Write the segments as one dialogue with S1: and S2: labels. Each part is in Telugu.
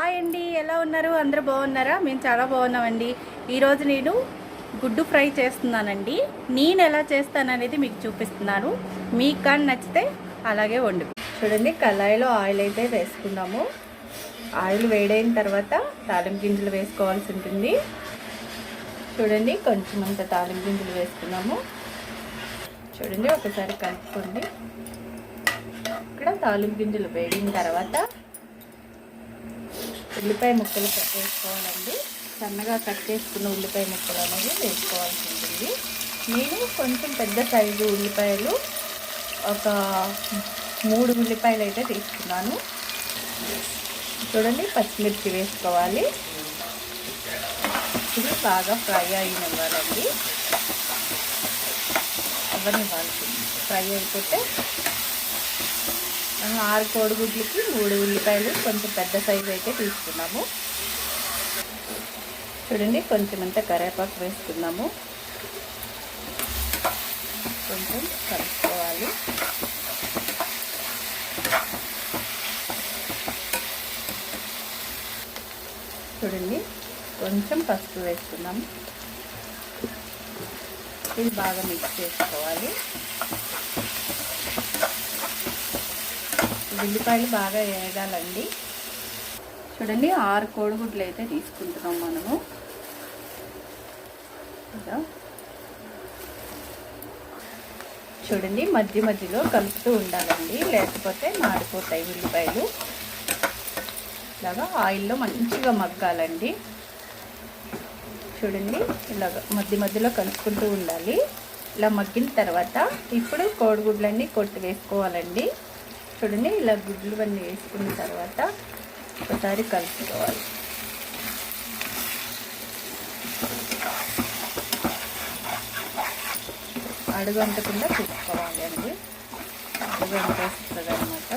S1: హాయ్ అండి, ఎలా ఉన్నారు? అందరూ బాగున్నారా? మేము చాలా బాగున్నామండి. ఈరోజు నేను గుడ్డు ఫ్రై చేస్తున్నానండి. నేను ఎలా చేస్తాననేది మీకు చూపిస్తున్నాను. మీకు కానీ నచ్చితే అలాగే వండు. చూడండి, కళాయిలో ఆయిల్ అయితే వేసుకున్నాము. ఆయిల్ వేడైన తర్వాత తాలింపు గింజలు వేసుకోవాల్సి ఉంటుంది. చూడండి, కొంచెం అంత తాలింపు గింజలు వేసుకున్నాము. చూడండి, ఒకసారి కలుపుకోండి. ఇక్కడ తాలింపు గింజలు వేడిన తర్వాత ఉల్లిపాయ ముక్కలు కట్ చేసుకోవాలండి. సన్నగా కట్ చేసుకున్న ఉల్లిపాయ ముక్కలు అనేది వేసుకోవాల్సి ఉంటుంది. నేను కొంచెం పెద్ద సైజు ఉల్లిపాయలు ఒక 3 ఉల్లిపాయలు అయితే తీసుకున్నాను. చూడండి, పచ్చిమిర్చి వేసుకోవాలి. ఇది బాగా ఫ్రై అయినవ్వాలండి. అవనివ్వాలి. ఫ్రై అయిపోతే 6 కోడిగుడ్లకి 3 ఉల్లిపాయలు కొంచెం పెద్ద సైజు అయితే తీసుకున్నాము. చూడండి, కొంచెం అంతా కరివేపాకు వేసుకున్నాము. కొంచెం కలుపుకోవాలి. చూడండి, కొంచెం పసుపు వేసుకున్నాము. ఇది బాగా మిక్స్ చేసుకోవాలి. ఉల్లిపాయలు బాగా వేగాలండి. చూడండి, 6 కోడిగుడ్లు అయితే తీసుకుంటున్నాం మనము. చూడండి, మధ్య మధ్యలో కలుపుతూ ఉండాలండి, లేకపోతే మాడిపోతాయి ఉల్లిపాయలు. ఇలాగా ఆయిల్లో మంచిగా మగ్గాలండి. చూడండి, ఇలాగ మధ్య మధ్యలో కలుపుకుంటూ ఉండాలి. ఇలా మగ్గిన తర్వాత ఇప్పుడు కోడిగుడ్లన్నీ కొట్టి వేసుకోవాలండి. చూడండి, ఇలా గుడ్లు అన్నీ వేసుకున్న తర్వాత ఒకసారి కలుపుకోవాలి. అడుగు అంటకుండా చూసుకోవాలి అండి. అడుగు అంటేస్తుంది అనమాట.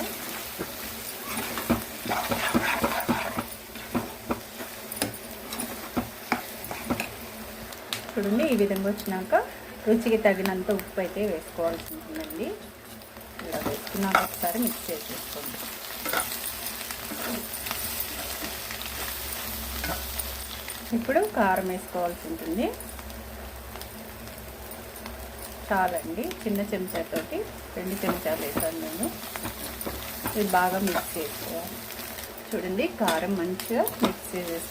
S1: చూడండి, ఈ విధంగా వచ్చినాక రుచికి తగినంత ఉప్పు అయితే వేసుకోవాల్సి ఉంటుందండి. ఇలా వేసుకున్నాక ఒకసారి మిక్స్ చేసేసుకోండి. ఇప్పుడు కారం వేసుకోవాల్సి ఉంటుంది. చాలండి, చిన్న చెంచాతోటి 2 చెంచాలు వేసాను నేను. ఇది బాగా మిక్స్ చేసుకోవాలి. చూడండి, కారం మంచిగా మిక్స్ చేసేసుకోవాలి.